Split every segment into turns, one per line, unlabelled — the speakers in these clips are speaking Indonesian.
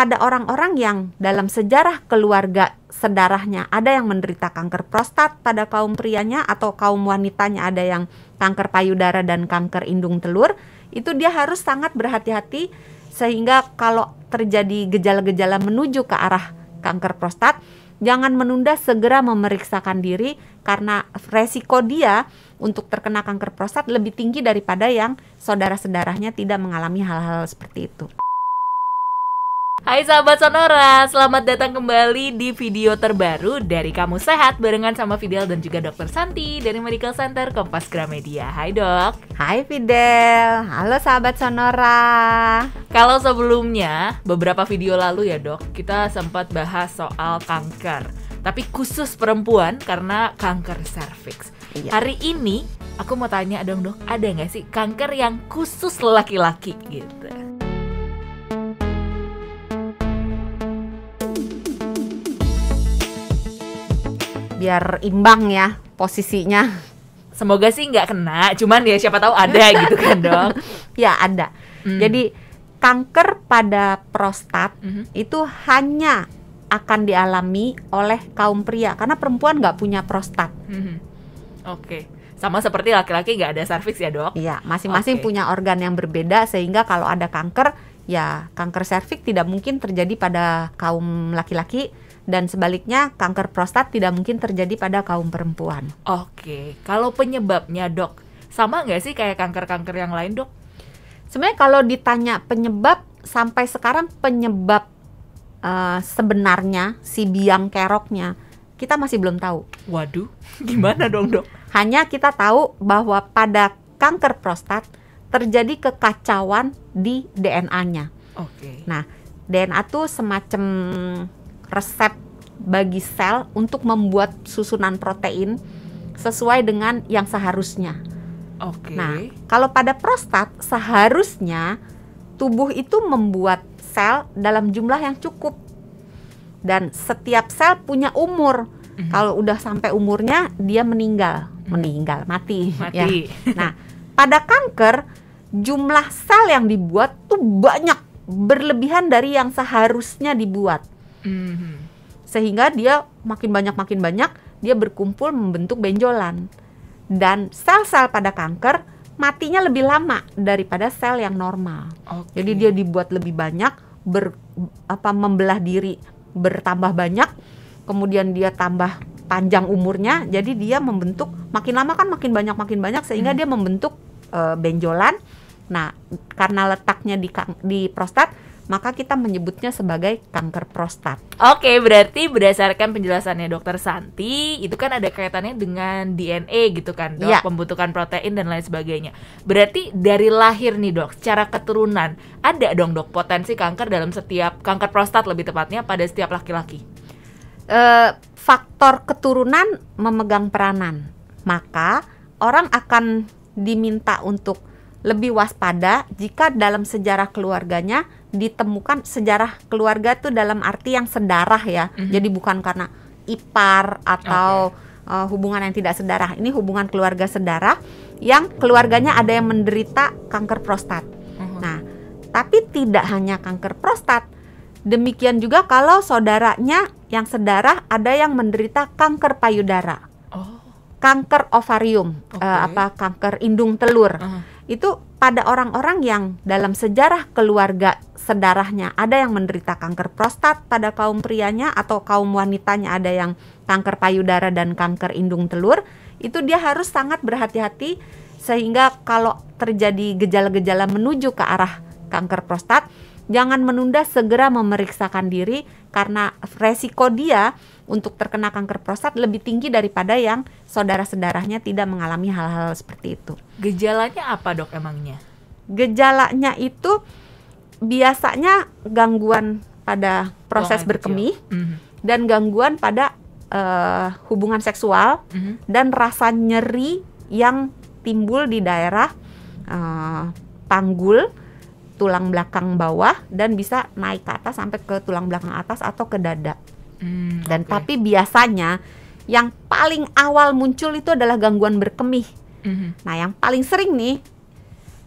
pada orang-orang yang dalam sejarah keluarga sedarahnya ada yang menderita kanker prostat pada kaum prianya, atau kaum wanitanya ada yang kanker payudara dan kanker indung telur, itu dia harus sangat berhati-hati, sehingga kalau terjadi gejala-gejala menuju ke arah kanker prostat, jangan menunda, segera memeriksakan diri, karena resiko dia untuk terkena kanker prostat lebih tinggi daripada yang saudara-saudaranya tidak mengalami hal-hal seperti itu.
Hai sahabat Sonora, selamat datang kembali di video terbaru dari Kamu Sehat barengan sama Fidel dan juga Dr. Santi dari Medical Center Kompas Gramedia. Hai dok.
Hai Fidel, halo sahabat Sonora.
Kalau sebelumnya, beberapa video lalu ya dok, kita sempat bahas soal kanker, tapi khusus perempuan karena kanker serviks.
Iya.
Hari ini aku mau tanya dong dok, ada nggak sih kanker yang khusus laki-laki gitu?
Biar imbang ya posisinya.
Semoga sih nggak kena, cuman ya siapa tahu ada gitu kan dok.
Ya ada. Jadi kanker pada prostat itu hanya akan dialami oleh kaum pria, karena perempuan nggak punya prostat.
Oke. Sama seperti laki-laki nggak ada serviks ya dok?
Iya, masing-masing
Oke.
punya organ yang berbeda, sehingga kalau ada kanker, ya kanker serviks tidak mungkin terjadi pada kaum laki-laki, dan sebaliknya kanker prostat tidak mungkin terjadi pada kaum perempuan.
Oke, kalau penyebabnya dok, sama nggak sih kayak kanker-kanker yang lain dok?
Sebenarnya kalau ditanya penyebab, sampai sekarang penyebab sebenarnya si biang keroknya kita masih belum tahu.
Waduh, gimana dong dok?
Hanya kita tahu bahwa pada kanker prostat terjadi kekacauan di DNA-nya.
Oke.
Nah, DNA itu semacam resep bagi sel untuk membuat susunan protein sesuai dengan yang seharusnya.
Oke.
Nah, kalau pada prostat seharusnya tubuh itu membuat sel dalam jumlah yang cukup, dan setiap sel punya umur. Kalau udah sampai umurnya dia mati. Ya. Nah, pada kanker jumlah sel yang dibuat tuh banyak, berlebihan dari yang seharusnya dibuat. Sehingga dia makin banyak dia berkumpul membentuk benjolan, dan sel-sel pada kanker matinya lebih lama daripada sel yang normal.
Oke.
Jadi dia dibuat lebih banyak, membelah diri bertambah banyak, kemudian dia tambah panjang umurnya, jadi dia membentuk makin lama kan makin banyak sehingga dia membentuk benjolan. Nah, karena letaknya di prostat, maka kita menyebutnya sebagai kanker prostat.
Oke, berarti berdasarkan penjelasannya Dokter Santi, itu kan ada kaitannya dengan DNA gitu kan dok,
Ya.
pembentukan protein dan lain sebagainya. Berarti dari lahir nih dok, secara keturunan, ada dong dok potensi kanker dalam setiap, kanker prostat lebih tepatnya pada setiap laki-laki?
Faktor keturunan memegang peranan, maka orang akan diminta untuk lebih waspada jika dalam sejarah keluarganya ditemukan, sejarah keluarga itu dalam arti yang sedarah ya, jadi bukan karena ipar atau hubungan yang tidak sedarah. Ini hubungan keluarga sedarah yang keluarganya ada yang menderita kanker prostat. Nah, tapi tidak hanya kanker prostat, demikian juga kalau saudaranya yang sedarah ada yang menderita kanker payudara, kanker ovarium, kanker indung telur. Itu pada orang-orang yang dalam sejarah keluarga sedarahnya ada yang menderita kanker prostat pada kaum prianya, atau kaum wanitanya ada yang kanker payudara dan kanker indung telur, itu dia harus sangat berhati-hati, sehingga kalau terjadi gejala-gejala menuju ke arah kanker prostat, jangan menunda, segera memeriksakan diri, karena resiko dia untuk terkena kanker prostat lebih tinggi daripada yang saudara-saudaranya tidak mengalami hal-hal seperti itu.
Gejalanya apa dok emangnya?
Gejalanya itu biasanya gangguan pada proses
Buangan
berkemih
kecil.
dan gangguan pada hubungan seksual, dan rasa nyeri yang timbul di daerah panggul, tulang belakang bawah, dan bisa naik ke atas sampai ke tulang belakang atas atau ke dada. Dan tapi biasanya yang paling awal muncul itu adalah gangguan berkemih. Nah, yang paling sering nih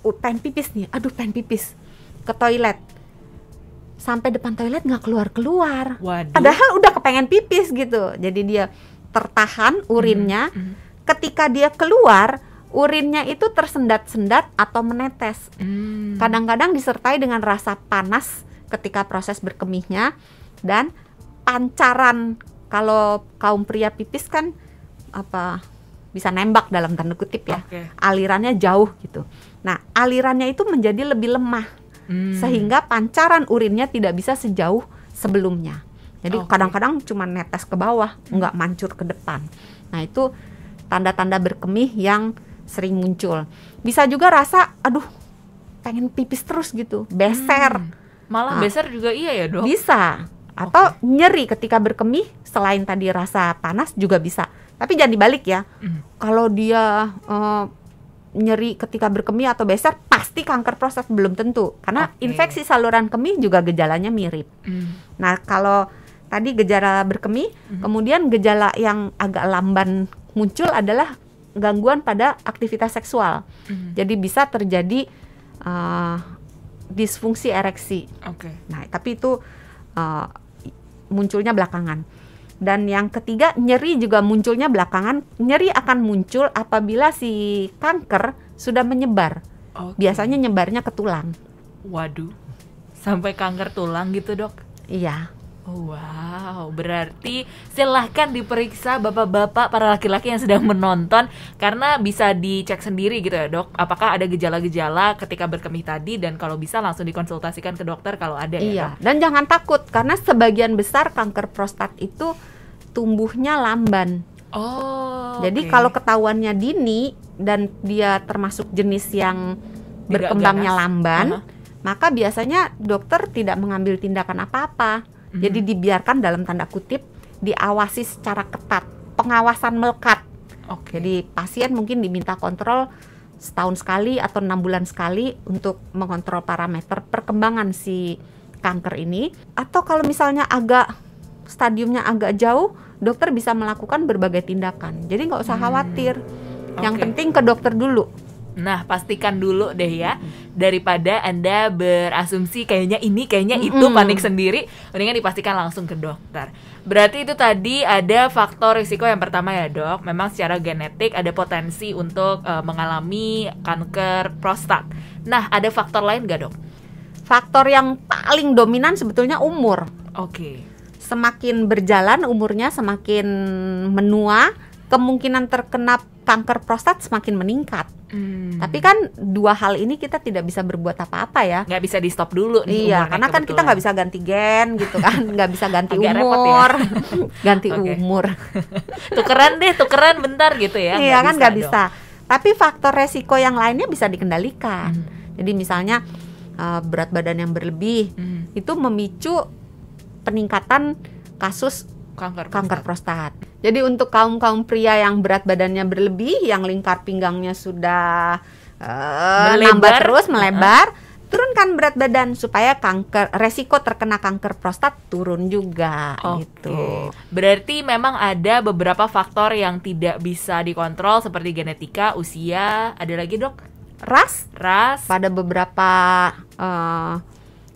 pengen pipis ke toilet. sampai depan toilet nggak keluar-keluar.
Waduh.
Padahal udah kepengen pipis gitu. Jadi dia tertahan urinnya. Ketika dia keluar, urinnya itu tersendat-sendat atau menetes. Kadang-kadang disertai dengan rasa panas ketika proses berkemihnya, dan pancaran. Kalau kaum pria pipis kan bisa nembak dalam tanda kutip ya. Alirannya jauh gitu. Nah, alirannya itu menjadi lebih lemah, sehingga pancaran urinnya tidak bisa sejauh sebelumnya. Jadi kadang-kadang cuma netes ke bawah, nggak mancur ke depan. Nah, itu tanda-tanda berkemih yang sering muncul. Bisa juga rasa, aduh, pengen pipis terus gitu, beser.
Malah beser juga iya ya, Dok?
Bisa. Atau nyeri ketika berkemih, selain tadi rasa panas juga bisa. Tapi jangan dibalik ya. Kalau dia nyeri ketika berkemih atau beser, pasti kanker prostat, belum tentu. Karena infeksi saluran kemih juga gejalanya mirip. Nah, kalau tadi gejala berkemih, kemudian gejala yang agak lamban muncul adalah gangguan pada aktivitas seksual. Jadi bisa terjadi disfungsi ereksi. Nah, tapi itu munculnya belakangan. Dan yang ketiga, nyeri juga munculnya belakangan. Nyeri akan muncul apabila si kanker sudah menyebar. Biasanya nyebarnya ke tulang.
Waduh, sampai kanker tulang gitu, Dok?
Iya.
Wow, berarti silahkan diperiksa bapak-bapak, para laki-laki yang sedang menonton, karena bisa dicek sendiri gitu ya, Dok. Apakah ada gejala-gejala ketika berkemih tadi, dan kalau bisa langsung dikonsultasikan ke dokter kalau ada.
Iya,
Dok?
dan jangan takut karena sebagian besar kanker prostat itu tumbuhnya lamban. Jadi kalau ketahuannya dini dan dia termasuk jenis yang berkembangnya lamban, maka biasanya dokter tidak mengambil tindakan apa-apa. Jadi dibiarkan dalam tanda kutip, diawasi secara ketat, pengawasan melekat. Jadi pasien mungkin diminta kontrol setahun sekali atau 6 bulan sekali untuk mengontrol parameter perkembangan si kanker ini. Atau kalau misalnya stadiumnya agak jauh, dokter bisa melakukan berbagai tindakan. Jadi nggak usah khawatir. Yang penting ke dokter dulu.
Nah, pastikan dulu deh ya, daripada Anda berasumsi kayaknya ini, kayaknya itu, panik sendiri, mendingan dipastikan langsung ke dokter. Berarti itu tadi ada faktor risiko yang pertama ya, Dok. Memang secara genetik ada potensi untuk mengalami kanker prostat. Nah, ada faktor lain nggak, Dok?
Faktor yang paling dominan sebetulnya umur. Semakin berjalan umurnya, semakin menua, kemungkinan terkena kanker prostat semakin meningkat. Tapi kan dua hal ini kita tidak bisa berbuat apa-apa ya.
Nggak bisa di stop dulu nih.
Iya, karena kan kita nggak bisa ganti gen gitu kan, nggak bisa ganti umur, ya? Ganti umur.
tukeran bentar gitu ya.
Iya kan nggak bisa. Tapi faktor resiko yang lainnya bisa dikendalikan. Jadi misalnya berat badan yang berlebih itu memicu peningkatan kasus kanker prostat. Jadi untuk kaum pria yang berat badannya berlebih, yang lingkar pinggangnya sudah melebar, turunkan berat badan supaya resiko terkena kanker prostat turun juga. Gitu.
Berarti memang ada beberapa faktor yang tidak bisa dikontrol seperti genetika, usia, ada lagi, Dok?
Ras. Pada beberapa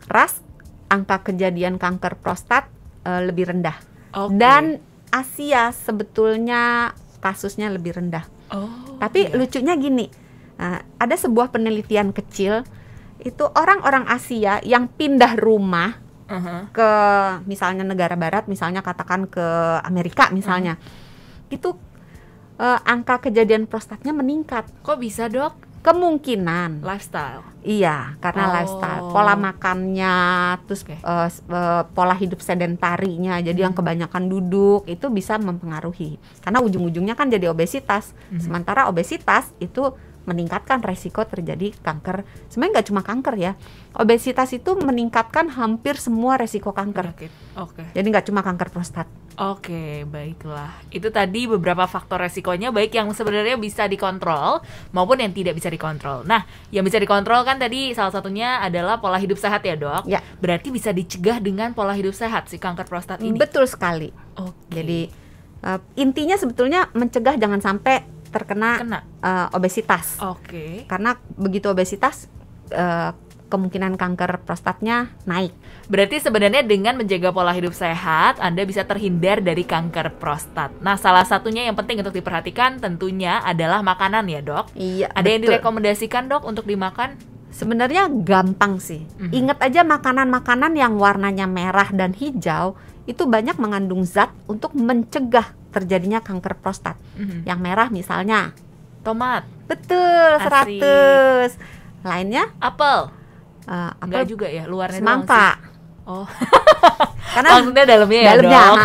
ras angka kejadian kanker prostat lebih rendah. Dan Asia sebetulnya kasusnya lebih rendah. Tapi lucunya gini, ada sebuah penelitian kecil, itu orang-orang Asia yang pindah rumah ke misalnya negara barat, misalnya katakan ke Amerika misalnya, itu angka kejadian prostatnya meningkat.
Kok bisa, Dok?
Kemungkinan
lifestyle.
Iya, karena lifestyle, pola makannya, terus pola hidup sedentarinya, jadi yang kebanyakan duduk itu bisa mempengaruhi. Karena ujung-ujungnya kan jadi obesitas. Sementara obesitas itu meningkatkan resiko terjadi kanker. Sebenarnya nggak cuma kanker ya, obesitas itu meningkatkan hampir semua resiko kanker. Jadi nggak cuma kanker prostat.
Baiklah. Itu tadi beberapa faktor resikonya, baik yang sebenarnya bisa dikontrol maupun yang tidak bisa dikontrol. Nah, yang bisa dikontrol kan tadi salah satunya adalah pola hidup sehat ya, Dok?
Ya.
Berarti bisa dicegah dengan pola hidup sehat si kanker prostat ini?
Betul sekali. Jadi intinya sebetulnya mencegah jangan sampai terkena obesitas. Karena begitu obesitas kemungkinan kanker prostatnya naik.
Berarti sebenarnya dengan menjaga pola hidup sehat, Anda bisa terhindar dari kanker prostat. Nah, salah satunya yang penting untuk diperhatikan tentunya adalah makanan ya, Dok?
Iya,
Ada yang
betul.
direkomendasikan, Dok, untuk dimakan?
Sebenarnya gampang sih. Ingat aja makanan-makanan yang warnanya merah dan hijau itu banyak mengandung zat untuk mencegah terjadinya kanker prostat. Yang merah misalnya
Tomat,
betul,
Asik.
100. Lainnya
apel.
apa?
Enggak juga ya, luarnya doang
Semangka.
sih. Oh.
Karena
Maksudnya dalamnya ya,
dalamnya,
Dok?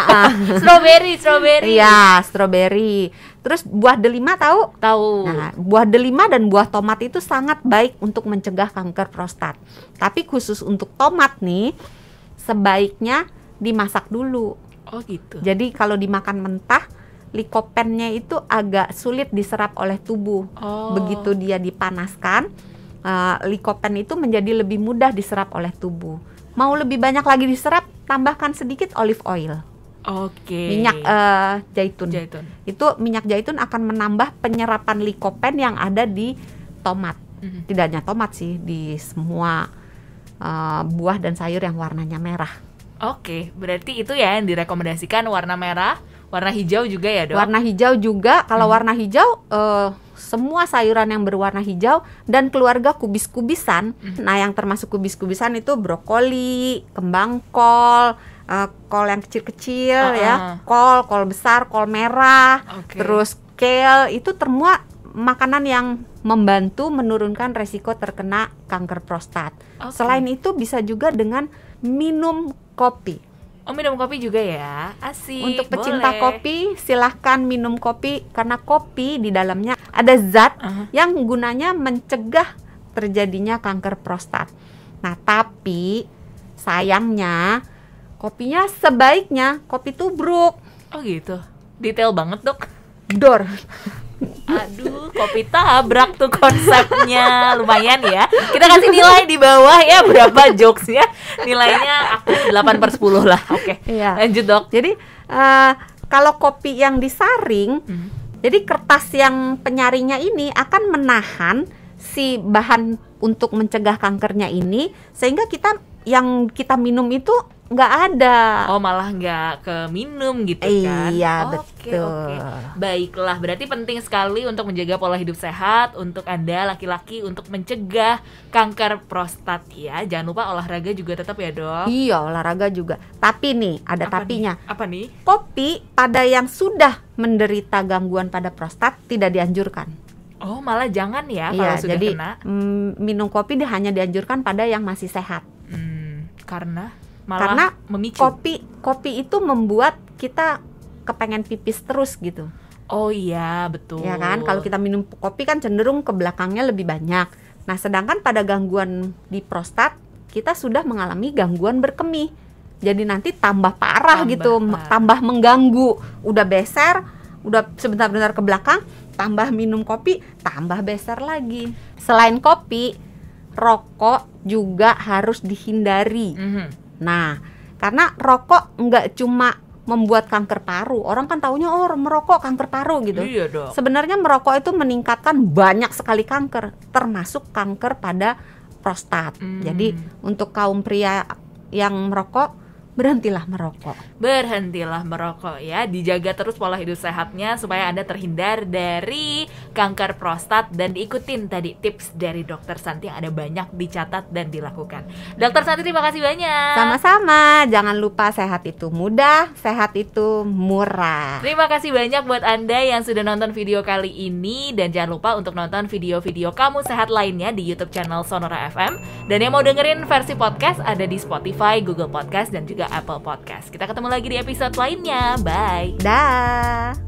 Strawberry.
iya, stroberi. Terus buah delima tahu?
Tahu.
Nah, buah delima dan buah tomat itu sangat baik untuk mencegah kanker prostat. Tapi khusus untuk tomat nih, sebaiknya dimasak dulu.
Oh gitu.
Jadi kalau dimakan mentah, likopennya itu agak sulit diserap oleh tubuh.
Oh.
Begitu dia dipanaskan, likopen itu menjadi lebih mudah diserap oleh tubuh. Mau lebih banyak lagi diserap, tambahkan sedikit olive oil.
Oke.
Minyak zaitun. Itu minyak zaitun akan menambah penyerapan likopen yang ada di tomat. Tidak hanya tomat sih, di semua buah dan sayur yang warnanya merah.
Oke, berarti itu ya yang direkomendasikan, warna merah, warna hijau juga ya, Dok?
Warna hijau juga, kalau warna hijau semua sayuran yang berwarna hijau dan keluarga kubis-kubisan. Nah, yang termasuk kubis-kubisan itu brokoli, kembang kol, kol yang kecil-kecil ya, kol besar, kol merah, terus kale, itu semua makanan yang membantu menurunkan resiko terkena kanker prostat. Selain itu bisa juga dengan minum kopi.
Oh, minum kopi juga ya? Asik.
Untuk pecinta
boleh.
kopi, silahkan minum kopi karena kopi di dalamnya ada zat yang gunanya mencegah terjadinya kanker prostat. Nah, tapi sayangnya kopinya sebaiknya kopi tubruk.
Oh gitu. Detail banget, Dok.
Dor.
Aduh, kopi tabrak tuh konsepnya. Lumayan ya. Kita kasih nilai di bawah ya, berapa jokesnya. Nilainya aku 8/10 lah. Oke.
Iya.
Lanjut, Dok.
Jadi kalau kopi yang disaring, jadi kertas yang penyaringnya ini akan menahan si bahan untuk mencegah kankernya ini, sehingga yang kita minum itu nggak ada.
Oh, malah nggak ke minum gitu kan?
Iya,
Oke.
betul.
Baiklah, berarti penting sekali untuk menjaga pola hidup sehat untuk Anda laki-laki untuk mencegah kanker prostat ya. Jangan lupa olahraga juga tetap ya, Dok.
Iya, olahraga juga. Tapi nih, ada tapinya.
Apa nih?
Kopi pada yang sudah menderita gangguan pada prostat tidak dianjurkan.
Oh, malah jangan ya kalau
Iya,
sudah
jadi
kena.
minum kopi hanya dianjurkan pada yang masih sehat.
Karena
Karena
memicu.
kopi itu membuat kita kepengen pipis terus gitu.
Oh iya, betul.
Ya kan, kalau kita minum kopi kan cenderung ke belakangnya lebih banyak. Nah, sedangkan pada gangguan di prostat kita sudah mengalami gangguan berkemih. Jadi nanti tambah parah gitu, tambah mengganggu. Udah beser, udah sebentar-bentar ke belakang, tambah minum kopi, tambah beser lagi. Selain kopi, rokok juga harus dihindari. Nah, karena rokok nggak cuma membuat kanker paru. Orang kan taunya merokok kanker paru gitu.
Iya dong.
Sebenarnya merokok itu meningkatkan banyak sekali kanker, termasuk kanker pada prostat. Jadi untuk kaum pria yang merokok, berhentilah merokok
ya. Dijaga terus pola hidup sehatnya supaya Anda terhindar dari kanker prostat, dan diikutin tadi tips dari Dokter Santi yang ada banyak dicatat dan dilakukan. Dokter Santi, terima kasih banyak.
Sama-sama. Jangan lupa sehat itu mudah, sehat itu murah.
Terima kasih banyak buat Anda yang sudah nonton video kali ini, dan jangan lupa untuk nonton video-video Kamu Sehat lainnya di YouTube channel Sonora FM. Dan yang mau dengerin versi podcast ada di Spotify, Google Podcast, dan juga Apple Podcast. Kita ketemu lagi di episode lainnya. Bye.
Dah.